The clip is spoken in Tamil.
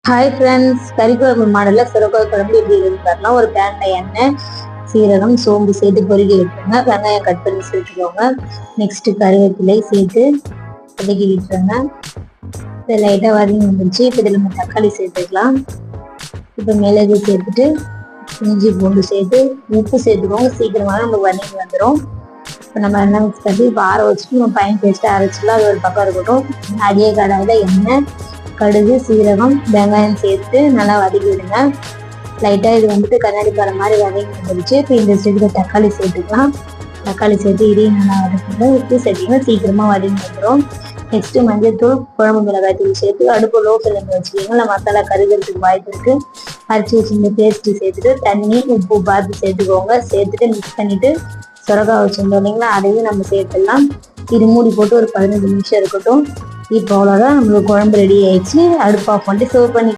ஹாய் ஃப்ரெண்ட்ஸ், கறிக்குழம்பு மாடலில் சுரக்காய் குழம்பு எப்படி இருக்குன்னு ஒரு பேனில் எண்ணெய், சீரகம், சோம்பு சேர்த்து பொறுக்கி விட்டுருங்க. வெங்காயம் கட் பண்ணி சேர்த்துக்கோங்க. நெக்ஸ்ட்டு கருவேப்பிலை சேர்த்து வதக்கி விட்டுருங்க. இதை லைட்டாக வதங்கி வந்துருச்சு. இப்போ இதில் நம்ம தக்காளி சேர்த்துக்கலாம். இப்போ மிளகு சேர்த்துட்டு இஞ்சி பூண்டு சேர்த்து உப்பு சேர்த்துக்கோங்க. சீக்கிரமாக நம்ம வதங்கி வந்துடும். இப்போ நம்ம எண்ணெய் மிக்ஸ் பண்ணி இப்போ ஆற வச்சுட்டு நம்ம பையன் பேஸ்ட்டு அரைச்சிக்கலாம். அது ஒரு பக்கம் இருக்கட்டும். அதே கடாயில் எண்ணெய், கடுகு, சீரகம், வெங்காயம் சேர்த்து நல்லா வதக்கி விடுங்க. லைட்டாக இது வந்துட்டு கண்ணாடி பற மாதிரி வதங்கி வந்துருச்சு. இப்போ இந்த ஸ்டேஜில் தக்காளி சேர்த்துக்கலாம். தக்காளி சேர்த்து இதையும் நல்லா வதக்கிங்க. உப்பு சேர்த்திங்கன்னா சீக்கிரமாக வதங்கி வந்துடும். நெக்ஸ்ட்டு மஞ்சள்தூள், குழம்பு மிளகாய் தூள் சேர்த்து அடுப்பு லோ ஃப்ளேமில் வச்சுக்கிங்க. இல்லை மசாலா கருகிறதுக்கு வாய்ப்பு இருக்குது. அரைச்சி வச்சுருந்த பேஸ்ட்டு சேர்த்துட்டு தண்ணி, உப்பு பார்த்து சேர்த்துக்கோங்க. சேர்த்துட்டு மிக்ஸ் பண்ணிவிட்டு சுரக்காய் வச்சுருந்தோம் இல்லைங்களா, அதையும் நம்ம சேர்த்துடலாம். இது மூடி போட்டு ஒரு 15 நிமிஷம் இருக்கட்டும். இப்போ அவ்வளோதான், நம்மளுக்கு குழம்பு ரெடி ஆயிடுச்சு. அடுப்பு ஆஃப் பண்ணிட்டு சர்வ் பண்ணி